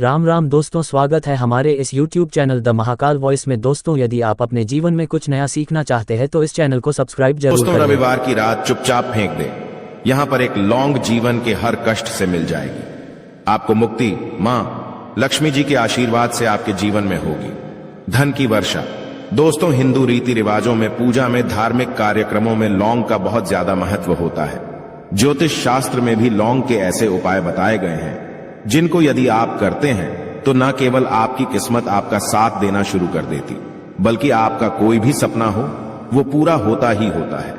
राम राम दोस्तों, स्वागत है हमारे इस YouTube channel the Mahakal voice में। दोस्तों, यदि आप अपने जीवन में कुछ नया सीखना चाहते हैं तो इस चैनल को सब्सक्राइब जरूर दोस्तों, करें। रविवार की रात चुपचाप फेंक दे। यहाँ पर एक लौंग जीवन के हर कष्ट से मिल जाएगी। आपको मुक्ति माँ लक्ष्मी जी के आशीर्वाद से आपके जीवन में होगी। धन की वर्षा। दोस्तों, हिंदू रीति रिवाजों में, पूजा में, धार्मिक कार्यक्रमों में लौंग का बहुत ज्यादा महत्व होता है। ज्योतिष शास्त्र में भी लौंग के ऐसे उपाय बताए गए हैं जिनको यदि आप करते हैं तो न केवल आपकी किस्मत आपका साथ देना शुरू कर देती, बल्कि आपका कोई भी सपना हो वो पूरा होता ही होता है।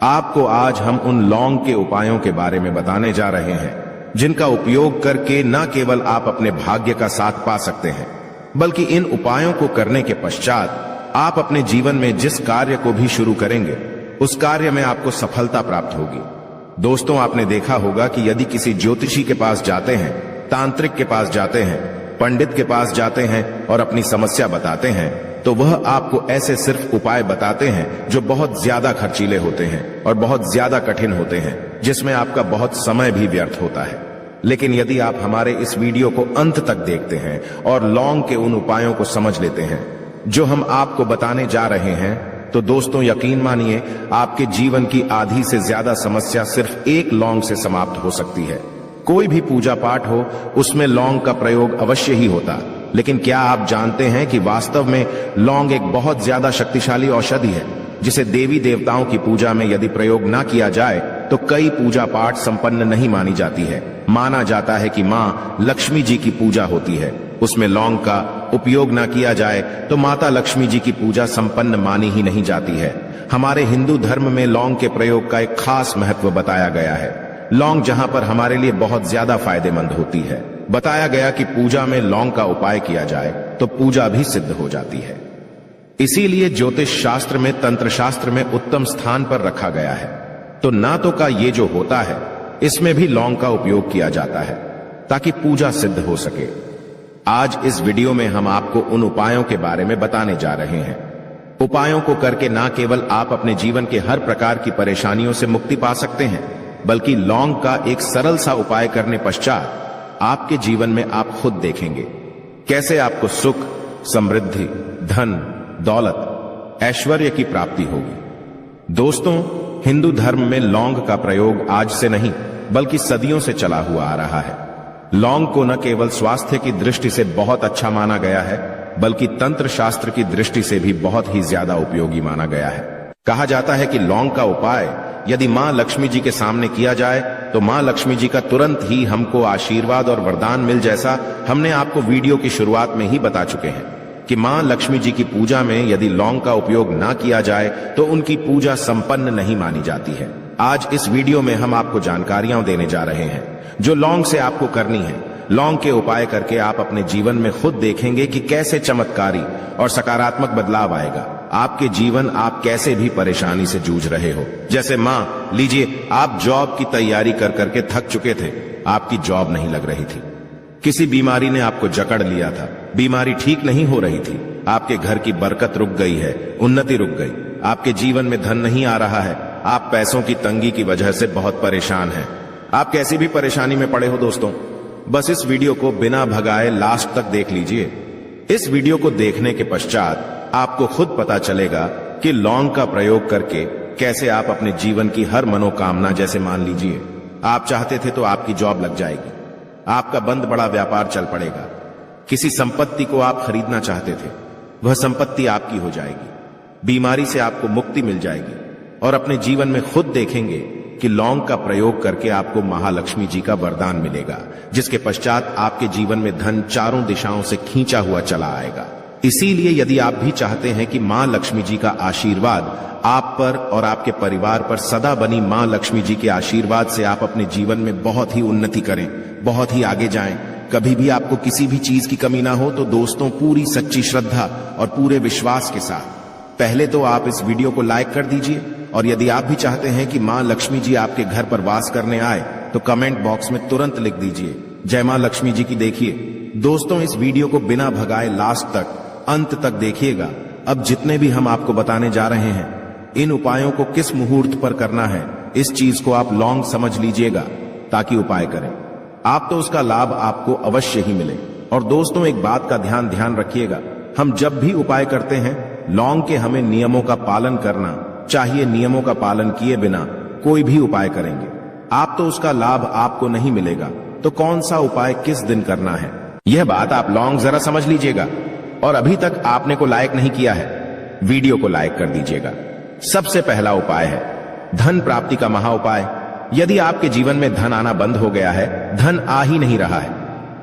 आपको आज हम उन लौंग के उपायों के बारे में बताने जा रहे हैं जिनका उपयोग करके न केवल आप अपने भाग्य का साथ पा सकते हैं, बल्कि इन उपायों को करने के पश्चात आप अपने जीवन में जिस कार्य को भी शुरू करेंगे उस कार्य में आपको सफलता प्राप्त होगी। दोस्तों, आपने देखा होगा कि यदि किसी ज्योतिषी के पास जाते हैं, तांत्रिक के पास जाते हैं, पंडित के पास जाते हैं और अपनी समस्या बताते हैं तो वह आपको ऐसे सिर्फ उपाय बताते हैं जो बहुत ज्यादा खर्चीले होते हैं और बहुत ज्यादा कठिन होते हैं, जिसमें आपका बहुत समय भी व्यर्थ होता है। लेकिन यदि आप हमारे इस वीडियो को अंत तक देखते हैं और लौंग के उन उपायों को समझ लेते हैं जो हम आपको बताने जा रहे हैं, तो दोस्तों यकीन मानिए आपके जीवन की आधी से ज्यादा समस्या सिर्फ एक लौंग से समाप्त हो सकती है। कोई भी पूजा पाठ हो उसमें लौंग का प्रयोग अवश्य ही होता, लेकिन क्या आप जानते हैं कि वास्तव में लौंग एक बहुत ज्यादा शक्तिशाली औषधि है जिसे देवी देवताओं की पूजा में यदि प्रयोग ना किया जाए तो कई पूजा पाठ संपन्न नहीं मानी जाती है। माना जाता है कि माँ लक्ष्मी जी की पूजा होती है, उसमें लौंग का उपयोग ना किया जाए तो माता लक्ष्मी जी की पूजा संपन्न मानी ही नहीं जाती है। हमारे हिंदू धर्म में लौंग के प्रयोग का एक खास महत्व बताया गया है। लौंग जहां पर हमारे लिए बहुत ज्यादा फायदेमंद होती है, बताया गया कि पूजा में लौंग का उपाय किया जाए तो पूजा भी सिद्ध हो जाती है। इसीलिए ज्योतिष शास्त्र में, तंत्र शास्त्र में उत्तम स्थान पर रखा गया है। तो ना तो का ये जो होता है इसमें भी लौंग का उपयोग किया जाता है ताकि पूजा सिद्ध हो सके। आज इस वीडियो में हम आपको उन उपायों के बारे में बताने जा रहे हैं। उपायों को करके ना केवल आप अपने जीवन के हर प्रकार की परेशानियों से मुक्ति पा सकते हैं, बल्कि लौंग का एक सरल सा उपाय करने पश्चात आपके जीवन में आप खुद देखेंगे कैसे आपको सुख, समृद्धि, धन, दौलत, ऐश्वर्य की प्राप्ति होगी। दोस्तों, हिंदू धर्म में लौंग का प्रयोग आज से नहीं बल्कि सदियों से चला हुआ आ रहा है। लौंग को न केवल स्वास्थ्य की दृष्टि से बहुत अच्छा माना गया है, बल्कि तंत्र शास्त्र की दृष्टि से भी बहुत ही ज्यादा उपयोगी माना गया है। कहा जाता है कि लौंग का उपाय यदि मां लक्ष्मी जी के सामने किया जाए तो मां लक्ष्मी जी का तुरंत ही हमको आशीर्वाद और वरदान मिल, जैसा हमने आपको वीडियो की शुरुआत में ही बता चुके हैं कि मां लक्ष्मी जी की पूजा में यदि लौंग का उपयोग ना किया जाए तो उनकी पूजा संपन्न नहीं मानी जाती है। आज इस वीडियो में हम आपको जानकारियां देने जा रहे हैं जो लौंग से आपको करनी है। लौंग के उपाय करके आप अपने जीवन में खुद देखेंगे कि कैसे चमत्कारी और सकारात्मक बदलाव आएगा। आपके जीवन, आप कैसे भी परेशानी से जूझ रहे हो, जैसे माँ लीजिए आप जॉब की तैयारी कर करके थक चुके थे, आपकी जॉब नहीं लग रही थी, किसी बीमारी ने आपको जकड़ लिया था, बीमारी ठीक नहीं हो रही थी, आपके घर की बरकत रुक गई है, उन्नति रुक गई, आपके जीवन में धन नहीं आ रहा है, आप पैसों की तंगी की वजह से बहुत परेशान हैं। आप कैसी भी परेशानी में पड़े हो दोस्तों, बस इस वीडियो को बिना भगाए लास्ट तक देख लीजिए। इस वीडियो को देखने के पश्चात आपको खुद पता चलेगा कि लौंग का प्रयोग करके कैसे आप अपने जीवन की हर मनोकामना, जैसे मान लीजिए आप चाहते थे तो आपकी जॉब लग जाएगी, आपका बंद बड़ा व्यापार चल पड़ेगा, किसी संपत्ति को आप खरीदना चाहते थे वह संपत्ति आपकी हो जाएगी, बीमारी से आपको मुक्ति मिल जाएगी और अपने जीवन में खुद देखेंगे कि लौंग का प्रयोग करके आपको महालक्ष्मी जी का वरदान मिलेगा, जिसके पश्चात आपके जीवन में धन चारों दिशाओं से खींचा हुआ चला आएगा। इसीलिए यदि आप भी चाहते हैं कि मां लक्ष्मी जी का आशीर्वाद आप पर और आपके परिवार पर सदा बनी मां लक्ष्मी जी के आशीर्वाद से आप अपने जीवन में बहुत ही उन्नति करें, बहुत ही आगे जाएं, कभी भी आपको किसी भी चीज की कमी ना हो, तो दोस्तों पूरी सच्ची श्रद्धा और पूरे विश्वास के साथ पहले तो आप इस वीडियो को लाइक कर दीजिए, और यदि आप भी चाहते हैं कि मां लक्ष्मी जी आपके घर पर वास करने आए तो कमेंट बॉक्स में तुरंत लिख दीजिए जय मां लक्ष्मी जी की। देखिए दोस्तों, इस वीडियो को बिना भगाए लास्ट तक, अंत तक देखिएगा। अब जितने भी हम आपको बताने जा रहे हैं, इन उपायों को किस मुहूर्त पर करना है, इस चीज को आप लौंग समझ लीजिएगा ताकि उपाय करें। आप तो उसका लाभ आपको अवश्य ही मिले। और दोस्तों एक बात का ध्यान रखिएगा, हम जब भी उपाय करते हैं लौंग के हमें नियमों का पालन करना चाहिए। नियमों का पालन किए बिना कोई भी उपाय करेंगे आप तो उसका लाभ आपको नहीं मिलेगा। तो कौन सा उपाय किस दिन करना है, यह बात आप लौंग जरा समझ लीजिएगा। और अभी तक आपने को लाइक नहीं किया है, वीडियो को लाइक कर दीजिएगा। सबसे पहला उपाय है धन प्राप्ति का महा उपाय। यदि आपके जीवन में धन आना बंद हो गया है, धन आ ही नहीं रहा है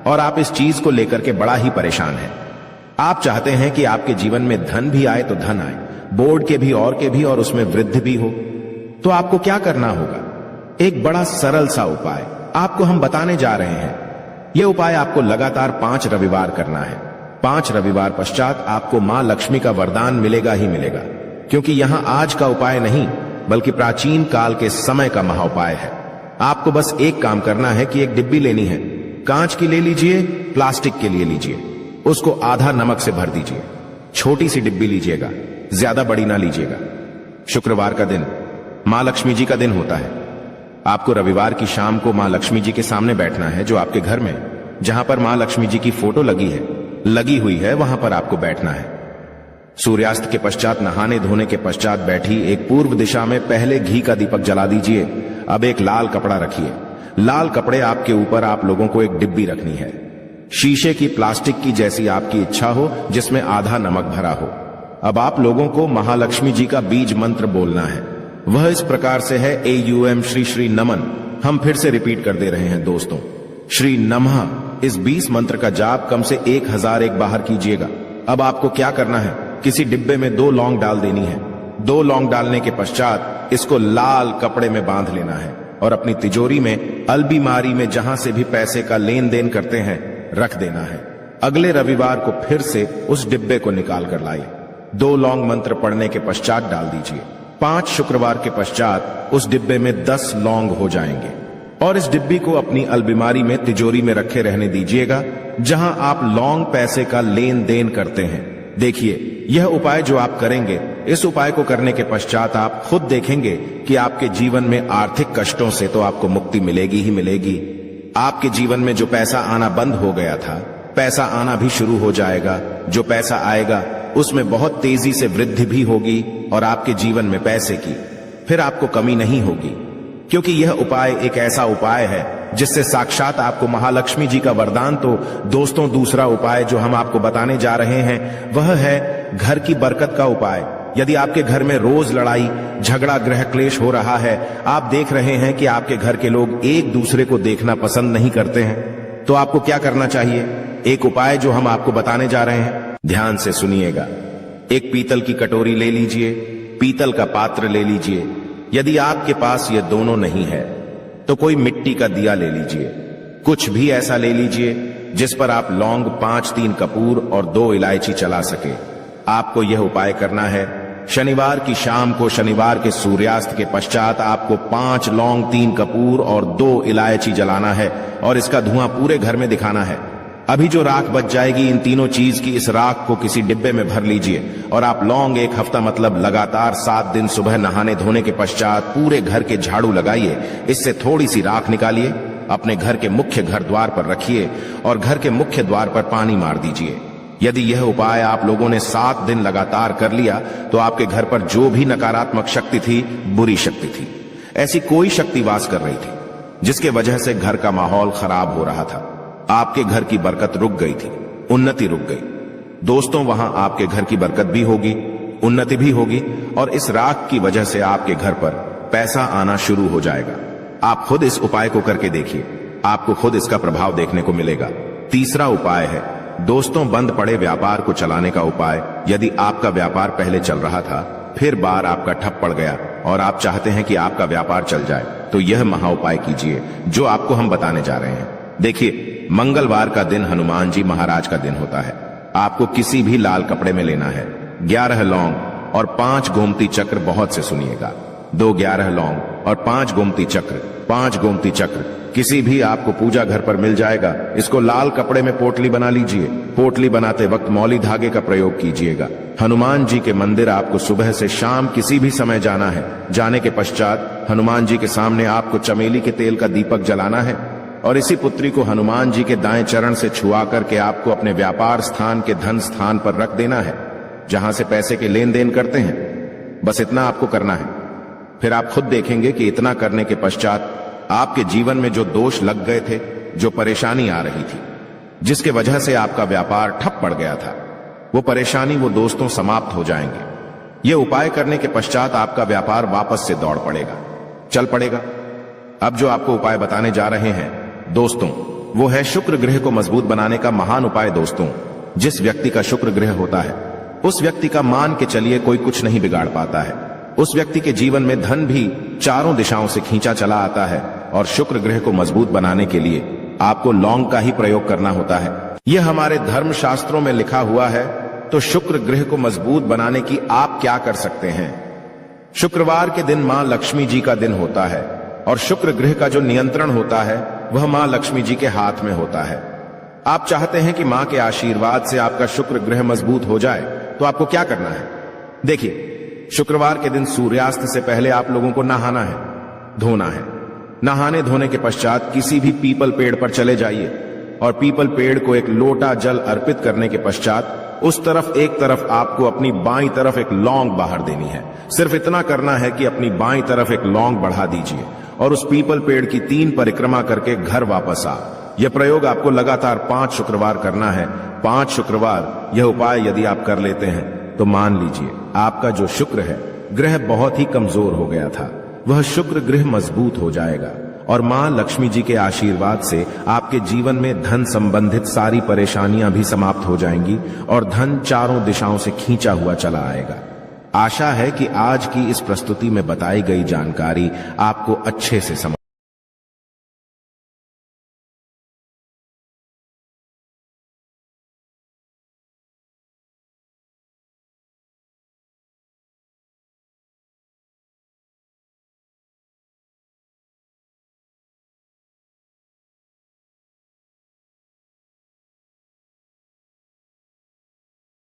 और आप इस चीज को लेकर के बड़ा ही परेशान हैं, आप चाहते हैं कि आपके जीवन में धन भी आए तो धन आए, बोर्ड के भी और उसमें वृद्धि भी हो, तो आपको क्या करना होगा? एक बड़ा सरल सा उपाय आपको हम बताने जा रहे हैं। यह उपाय आपको लगातार 5 रविवार करना है। 5 रविवार पश्चात आपको मां लक्ष्मी का वरदान मिलेगा ही मिलेगा, क्योंकि यहां आज का उपाय नहीं बल्कि प्राचीन काल के समय का महा उपाय है। आपको बस एक काम करना है कि एक डिब्बी लेनी है, कांच की ले लीजिए, प्लास्टिक के लिए लीजिए, उसको आधा नमक से भर दीजिए। छोटी सी डिब्बी लीजिएगा, ज्यादा बड़ी ना लीजिएगा। शुक्रवार का दिन मां लक्ष्मी जी का दिन होता है। आपको रविवार की शाम को मां लक्ष्मी जी के सामने बैठना है, जो आपके घर में जहां पर मां लक्ष्मी जी की फोटो लगी हुई है वहां पर आपको बैठना है। सूर्यास्त के पश्चात नहाने धोने के पश्चात बैठी एक पूर्व दिशा में पहले घी का दीपक जला दीजिए। अब एक लाल कपड़ा रखिए, लाल कपड़े आपके ऊपर आप लोगों को एक डिब्बी रखनी है, शीशे की, प्लास्टिक की, जैसी आपकी इच्छा हो, जिसमें आधा नमक भरा हो। अब आप लोगों को महालक्ष्मी जी का बीज मंत्र बोलना है। वह इस प्रकार से है, AUM श्री श्री नमन। हम फिर से रिपीट कर दे रहे हैं दोस्तों, श्री नमः। इस 20 मंत्र का जाप कम से 1000 एक बाहर कीजिएगा। अब आपको क्या करना है, किसी डिब्बे में 2 लौंग डाल देनी है। 2 लौंग डालने के पश्चात इसको लाल कपड़े में बांध लेना है और अपनी तिजोरी में, अलमारी में, जहां से भी पैसे का लेन देन करते हैं, रख देना है। अगले रविवार को फिर से उस डिब्बे को निकाल कर लाइए। 2 लौंग मंत्र पढ़ने के पश्चात डाल दीजिए। 5 शुक्रवार के पश्चात उस डिब्बे में 10 लौंग हो जाएंगे और इस डिब्बी को अपनी अलमारी में, तिजोरी में रखे रहने दीजिएगा, जहां आप लौंग पैसे का लेन देन करते हैं। देखिए, यह उपाय जो आप करेंगे, इस उपाय को करने के पश्चात आप खुद देखेंगे कि आपके जीवन में आर्थिक कष्टों से तो आपको मुक्ति मिलेगी ही मिलेगी। आपके जीवन में जो पैसा आना बंद हो गया था, पैसा आना भी शुरू हो जाएगा। जो पैसा आएगा उसमें बहुत तेजी से वृद्धि भी होगी और आपके जीवन में पैसे की फिर आपको कमी नहीं होगी, क्योंकि यह उपाय एक ऐसा उपाय है जिससे साक्षात आपको महालक्ष्मी जी का वरदान। तो दोस्तों, दूसरा उपाय जो हम आपको बताने जा रहे हैं वह है घर की बरकत का उपाय। यदि आपके घर में रोज लड़ाई झगड़ा गृह क्लेश हो रहा है, आप देख रहे हैं कि आपके घर के लोग एक दूसरे को देखना पसंद नहीं करते हैं, तो आपको क्या करना चाहिए? एक उपाय जो हम आपको बताने जा रहे हैं, ध्यान से सुनिएगा। एक पीतल की कटोरी ले लीजिए, पीतल का पात्र ले लीजिए। यदि आपके पास ये दोनों नहीं है तो कोई मिट्टी का दिया ले लीजिए। कुछ भी ऐसा ले लीजिए जिस पर आप लौंग, 5-3 कपूर और 2 इलायची चला सके। आपको यह उपाय करना है शनिवार की शाम को, शनिवार के सूर्यास्त के पश्चात आपको 5 लौंग, 3 कपूर और 2 इलायची जलाना है और इसका धुआं पूरे घर में दिखाना है। अभी जो राख बच जाएगी, इन तीनों चीज की, इस राख को किसी डिब्बे में भर लीजिए और आप लौंग 1 हफ्ता मतलब लगातार 7 दिन सुबह नहाने धोने के पश्चात पूरे घर के झाड़ू लगाइए। इससे थोड़ी सी राख निकालिए, अपने घर के मुख्य घर द्वार पर रखिए और घर के मुख्य द्वार पर पानी मार दीजिए। यदि यह उपाय आप लोगों ने 7 दिन लगातार कर लिया तो आपके घर पर जो भी नकारात्मक शक्ति थी, बुरी शक्ति थी, ऐसी कोई शक्ति वास कर रही थी जिसके वजह से घर का माहौल खराब हो रहा था, आपके घर की बरकत रुक गई थी, उन्नति रुक गई। दोस्तों, वहां आपके घर की बरकत भी होगी, उन्नति भी होगी और इस राख की वजह से आपके घर पर पैसा आना शुरू हो जाएगा। आप खुद इस उपाय को करके देखिए, आपको खुद इसका प्रभाव देखने को मिलेगा। तीसरा उपाय है दोस्तों, बंद पड़े व्यापार को चलाने का उपाय। यदि आपका व्यापार पहले चल रहा था, फिर बार आपका ठप पड़ गया और आप चाहते हैं कि आपका व्यापार चल जाए, तो यह महा उपाय कीजिए जो आपको हम बताने जा रहे हैं। देखिए, मंगलवार का दिन हनुमान जी महाराज का दिन होता है। आपको किसी भी लाल कपड़े में लेना है 11 लौंग और 5 गोमती चक्र। बहुत से सुनिएगा, 2 11 लौंग और 5 गोमती चक्र। 5 गोमती चक्र किसी भी आपको पूजा घर पर मिल जाएगा। इसको लाल कपड़े में पोटली बना लीजिए। पोटली बनाते वक्त मौली धागे का प्रयोग कीजिएगा। हनुमान जी के मंदिर आपको सुबह से शाम किसी भी समय जाना है। जाने के पश्चात हनुमान जी के सामने आपको चमेली के तेल का दीपक जलाना है। और इसी पुत्री को हनुमान जी के दाएं चरण से छुआ करके आपको अपने व्यापार स्थान के धन स्थान पर रख देना है, जहां से पैसे के लेन देन करते हैं। बस इतना आपको करना है। फिर आप खुद देखेंगे कि इतना करने के पश्चात आपके जीवन में जो दोष लग गए थे, जो परेशानी आ रही थी, जिसके वजह से आपका व्यापार ठप पड़ गया था, वो परेशानी, वो दोस्तों समाप्त हो जाएंगे। ये उपाय करने के पश्चात आपका व्यापार वापस से दौड़ पड़ेगा, चल पड़ेगा। अब जो आपको उपाय बताने जा रहे हैं दोस्तों, वो है शुक्र ग्रह को मजबूत बनाने का महान उपाय। दोस्तों, जिस व्यक्ति का शुक्र ग्रह होता है, उस व्यक्ति का मान के चलिए कोई कुछ नहीं बिगाड़ पाता है। उस व्यक्ति के जीवन में धन भी चारों दिशाओं से खींचा चला आता है। और शुक्र ग्रह को मजबूत बनाने के लिए आपको लौंग का ही प्रयोग करना होता है। यह हमारे धर्म शास्त्रों में लिखा हुआ है। तो शुक्र ग्रह को मजबूत बनाने की आप क्या कर सकते हैं? शुक्रवार के दिन मां लक्ष्मी जी का दिन होता है और शुक्र ग्रह का जो नियंत्रण होता है वह मां लक्ष्मी जी के हाथ में होता है। आप चाहते हैं कि मां के आशीर्वाद से आपका शुक्र ग्रह मजबूत हो जाए, तो आपको क्या करना है? देखिए, शुक्रवार के दिन सूर्यास्त से पहले आप लोगों को नहाना है, धोना है। नहाने धोने के पश्चात किसी भी पीपल पेड़ पर चले जाइए और पीपल पेड़ को एक लोटा जल अर्पित करने के पश्चात उस तरफ एक तरफ आपको अपनी बाईं तरफ एक लौंग बाहर देनी है। सिर्फ इतना करना है कि अपनी बाईं तरफ एक लौंग बढ़ा दीजिए और उस पीपल पेड़ की 3 परिक्रमा करके घर वापस आ। यह प्रयोग आपको लगातार 5 शुक्रवार करना है। 5 शुक्रवार यह उपाय यदि आप कर लेते हैं तो मान लीजिए आपका जो शुक्र है ग्रह बहुत ही कमजोर हो गया था, वह शुक्र ग्रह मजबूत हो जाएगा और मां लक्ष्मी जी के आशीर्वाद से आपके जीवन में धन संबंधित सारी परेशानियां भी समाप्त हो जाएंगी और धन चारों दिशाओं से खींचा हुआ चला आएगा। आशा है कि आज की इस प्रस्तुति में बताई गई जानकारी आपको अच्छे से समझ